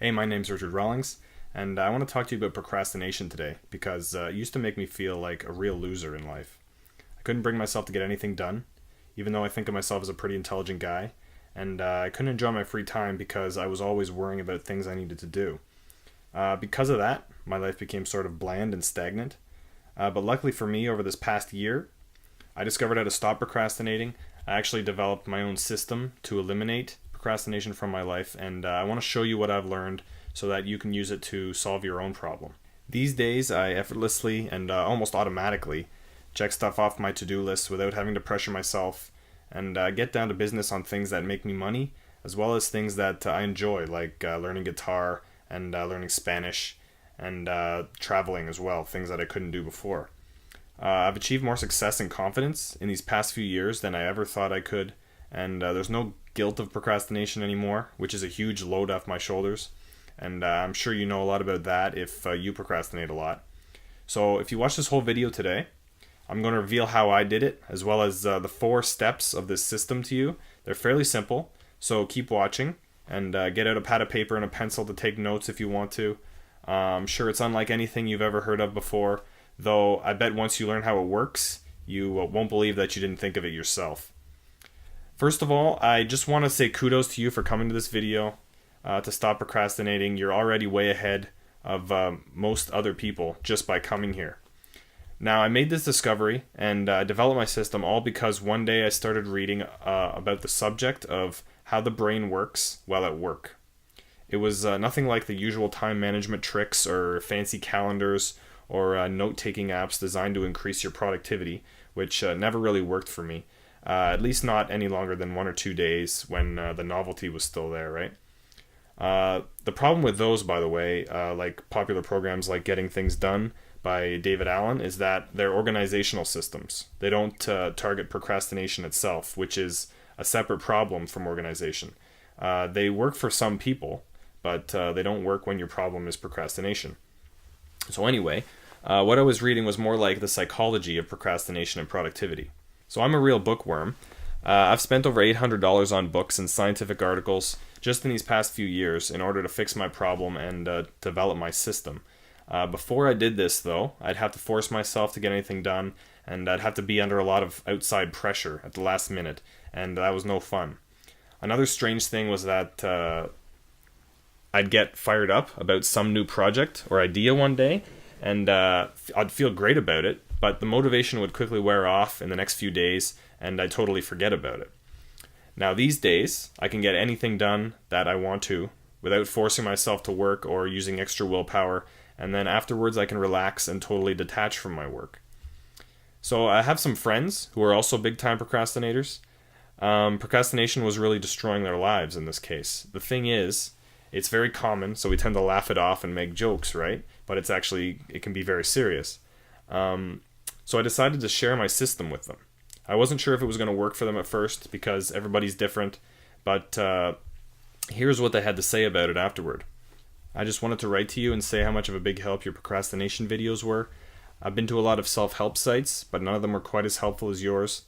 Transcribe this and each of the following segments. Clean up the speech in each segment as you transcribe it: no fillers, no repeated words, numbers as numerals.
Hey, my name's Richard Rawlings, and I want to talk to you about procrastination today because it used to make me feel like a real loser in life. I couldn't bring myself to get anything done, even though I think of myself as a pretty intelligent guy, and I couldn't enjoy my free time because I was always worrying about things I needed to do. Because of that, my life became sort of bland and stagnant. But luckily for me, over this past year, I discovered how to stop procrastinating. I actually developed my own system to eliminate procrastination from my life, and I want to show you what I've learned so that you can use it to solve your own problem. These days, I effortlessly and almost automatically check stuff off my to-do list without having to pressure myself, and get down to business on things that make me money, as well as things that I enjoy, like learning guitar and learning Spanish and traveling as well, things that I couldn't do before. I've achieved more success and confidence in these past few years than I ever thought I could, and there's no guilt of procrastination anymore, which is a huge load off my shoulders. And I'm sure you know a lot about that if you procrastinate a lot. So if you watch this whole video today, I'm going to reveal how I did it, as well as the 4 steps of this system to you. They're fairly simple, so keep watching and get out a pad of paper and a pencil to take notes if you want to. I'm sure it's unlike anything you've ever heard of before, though I bet once you learn how it works, you won't believe that you didn't think of it yourself. First of all, I just want to say kudos to you for coming to this video to stop procrastinating. You're already way ahead of most other people just by coming here. Now, I made this discovery and developed my system all because one day I started reading about the subject of how the brain works while at work. It was nothing like the usual time management tricks or fancy calendars or note-taking apps designed to increase your productivity, which never really worked for me. At least not any longer than 1 or 2 days when the novelty was still there, right? The problem with those, by the way, like popular programs like Getting Things Done by David Allen, is that they're organizational systems. They don't target procrastination itself, which is a separate problem from organization. They work for some people, but they don't work when your problem is procrastination. So anyway, what I was reading was more like the psychology of procrastination and productivity. So I'm a real bookworm. I've spent over $800 on books and scientific articles just in these past few years in order to fix my problem and develop my system. Before I did this, though, I'd have to force myself to get anything done, and I'd have to be under a lot of outside pressure at the last minute, and that was no fun. Another strange thing was that I'd get fired up about some new project or idea one day, and I'd feel great about it, but the motivation would quickly wear off in the next few days, and I'd totally forget about it. Now these days, I can get anything done that I want to without forcing myself to work or using extra willpower, and then afterwards I can relax and totally detach from my work. So I have some friends who are also big-time procrastinators. Procrastination was really destroying their lives in this case. The thing is, it's very common, so we tend to laugh it off and make jokes, right? But it can be very serious. So I decided to share my system with them. I wasn't sure if it was going to work for them at first because everybody's different, but here's what they had to say about it afterward. I just wanted to write to you and say how much of a big help your procrastination videos were. I've been to a lot of self-help sites, but none of them were quite as helpful as yours.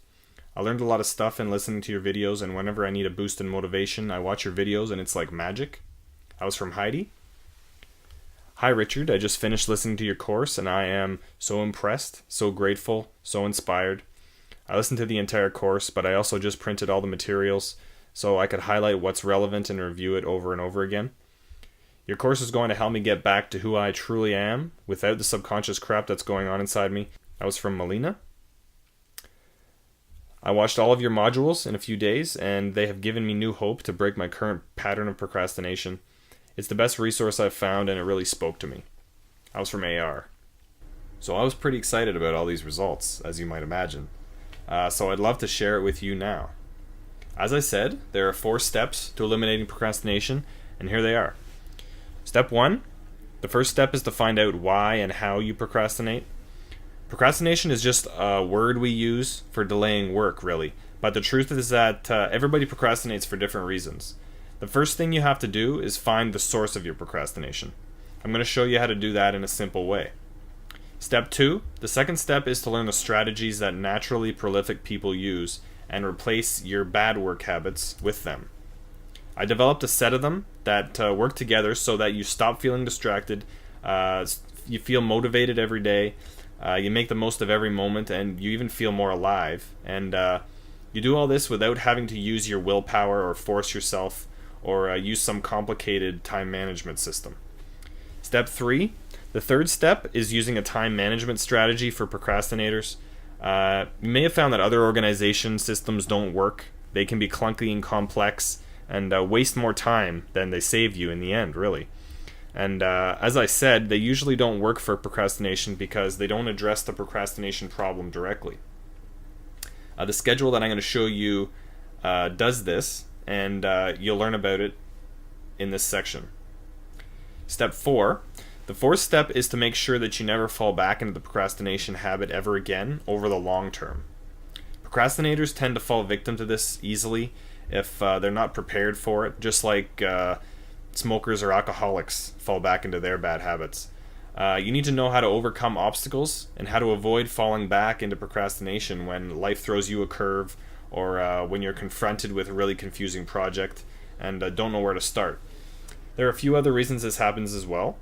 I learned a lot of stuff in listening to your videos, and whenever I need a boost in motivation, I watch your videos and it's like magic. That was from Heidi. Hi Richard, I just finished listening to your course and I am so impressed, so grateful, so inspired. I listened to the entire course, but I also just printed all the materials so I could highlight what's relevant and review it over and over again. Your course is going to help me get back to who I truly am without the subconscious crap that's going on inside me. That was from Melina. I watched all of your modules in a few days and they have given me new hope to break my current pattern of procrastination. It's the best resource I've found and it really spoke to me. That was from AR. So I was pretty excited about all these results, as you might imagine. So I'd love to share it with you now. As I said, there are 4 steps to eliminating procrastination, and here they are. Step 1, the first step is to find out why and how you procrastinate. Procrastination is just a word we use for delaying work, really. But the truth is that everybody procrastinates for different reasons. The first thing you have to do is find the source of your procrastination. I'm going to show you how to do that in a simple way. Step 2, the second step is to learn the strategies that naturally prolific people use and replace your bad work habits with them. I developed a set of them that work together so that you stop feeling distracted, you feel motivated every day, you make the most of every moment, and you even feel more alive. And you do all this without having to use your willpower or force yourself or use some complicated time management system. Step 3. The third step is using a time management strategy for procrastinators. You may have found that other organization systems don't work. They can be clunky and complex and waste more time than they save you in the end, really. And as I said, they usually don't work for procrastination because they don't address the procrastination problem directly. The schedule that I'm going to show you does this, and you'll learn about it in this section. Step 4. The fourth step is to make sure that you never fall back into the procrastination habit ever again over the long term. Procrastinators tend to fall victim to this easily if they're not prepared for it, just like smokers or alcoholics fall back into their bad habits. You need to know how to overcome obstacles and how to avoid falling back into procrastination when life throws you a curve or when you're confronted with a really confusing project and don't know where to start. There are a few other reasons this happens as well.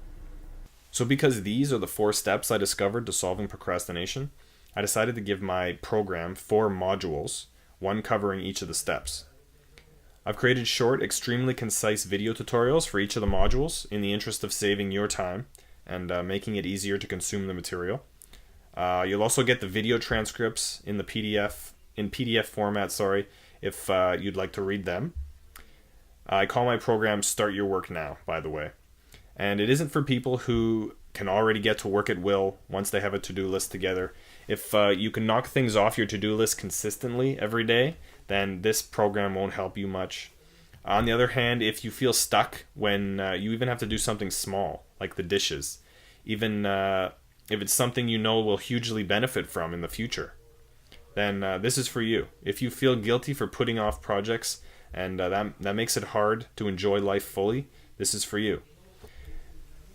So because these are the 4 steps I discovered to solving procrastination, I decided to give my program 4 modules, one covering each of the steps. I've created short, extremely concise video tutorials for each of the modules in the interest of saving your time and making it easier to consume the material. You'll also get the video transcripts in PDF format, if you'd like to read them. I call my program Start Your Work Now, by the way. And it isn't for people who can already get to work at will once they have a to-do list together. If you can knock things off your to-do list consistently every day, then this program won't help you much. On the other hand, if you feel stuck when you even have to do something small, like the dishes, even if it's something you know will hugely benefit from in the future, then this is for you. If you feel guilty for putting off projects and that makes it hard to enjoy life fully, this is for you.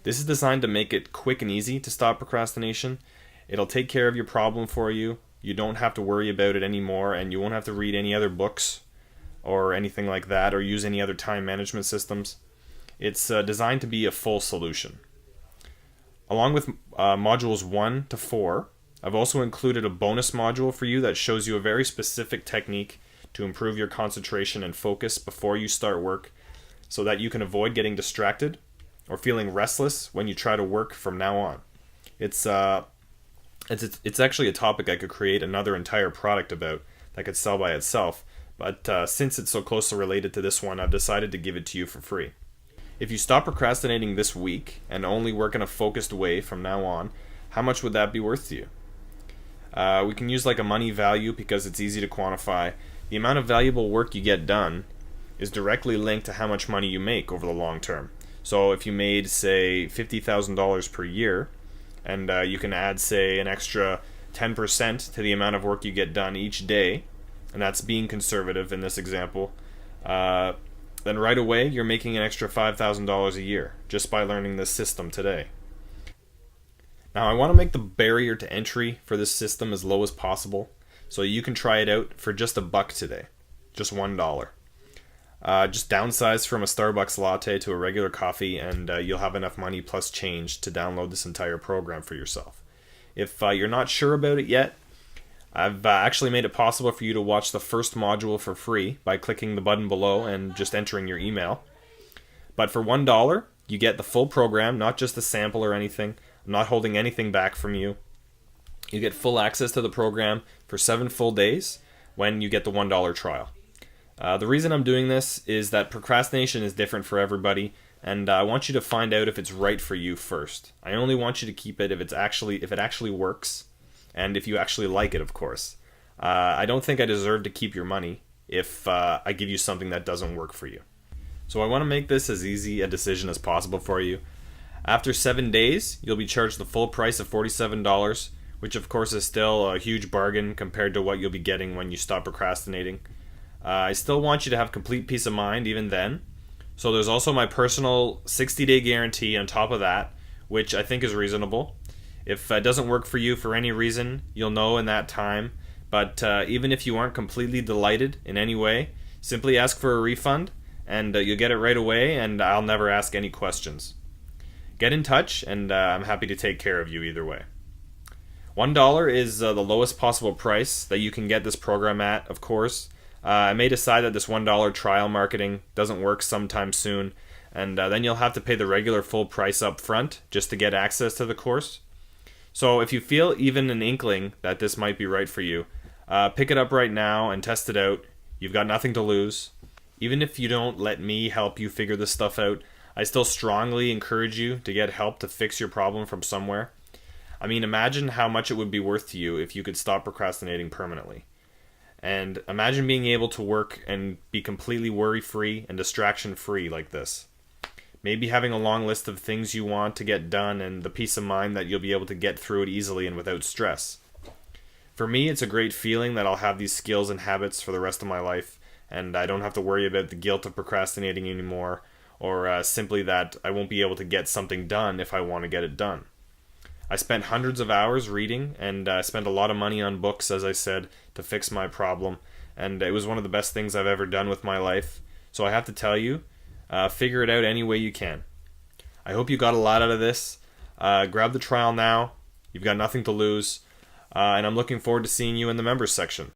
This is designed to make it quick and easy to stop procrastination. It'll take care of your problem for you. You don't have to worry about it anymore, and you won't have to read any other books or anything like that or use any other time management systems. It's designed to be a full solution. Along with modules 1 to 4, I've also included a bonus module for you that shows you a very specific technique to improve your concentration and focus before you start work so that you can avoid getting distracted or feeling restless when you try to work from now on. It's actually a topic I could create another entire product about that could sell by itself, but since it's so closely related to this one, I've decided to give it to you for free. If you stop procrastinating this week and only work in a focused way from now on, how much would that be worth to you? We can use like a money value because it's easy to quantify. The amount of valuable work you get done is directly linked to how much money you make over the long term. So if you made, say, $50,000 per year, and you can add, say, an extra 10% to the amount of work you get done each day, and that's being conservative in this example, then right away you're making an extra $5,000 a year just by learning this system today. Now I want to make the barrier to entry for this system as low as possible, so you can try it out for just $1 today, just $1. Just downsize from a Starbucks latte to a regular coffee, and you'll have enough money plus change to download this entire program for yourself. If you're not sure about it yet, I've actually made it possible for you to watch the first module for free by clicking the button below and just entering your email. But for $1, you get the full program, not just a sample or anything. I'm not holding anything back from you. You get full access to the program for 7 full days when you get the $1 trial. The reason I'm doing this is that procrastination is different for everybody, and I want you to find out if it's right for you first. I only want you to keep it if it actually works, and if you actually like it, of course. I don't think I deserve to keep your money if I give you something that doesn't work for you. So I want to make this as easy a decision as possible for you. After 7 days, you'll be charged the full price of $47, which of course is still a huge bargain compared to what you'll be getting when you stop procrastinating. I still want you to have complete peace of mind even then. So there's also my personal 60-day guarantee on top of that, which I think is reasonable. If it doesn't work for you for any reason, you'll know in that time. But even if you aren't completely delighted in any way, simply ask for a refund, and you'll get it right away, and I'll never ask any questions. Get in touch, and I'm happy to take care of you either way. $1 is the lowest possible price that you can get this program at, of course. I may decide that this $1 trial marketing doesn't work sometime soon, and then you'll have to pay the regular full price up front just to get access to the course. So if you feel even an inkling that this might be right for you, pick it up right now and test it out. You've got nothing to lose. Even if you don't let me help you figure this stuff out, I still strongly encourage you to get help to fix your problem from somewhere. I mean, imagine how much it would be worth to you if you could stop procrastinating permanently. And imagine being able to work and be completely worry-free and distraction-free like this. Maybe having a long list of things you want to get done and the peace of mind that you'll be able to get through it easily and without stress. For me, it's a great feeling that I'll have these skills and habits for the rest of my life, and I don't have to worry about the guilt of procrastinating anymore, or simply that I won't be able to get something done if I want to get it done. I spent hundreds of hours reading, and I spent a lot of money on books, as I said, to fix my problem, and it was one of the best things I've ever done with my life. So I have to tell you, figure it out any way you can. I hope you got a lot out of this. Grab the trial now. You've got nothing to lose. And I'm looking forward to seeing you in the members section.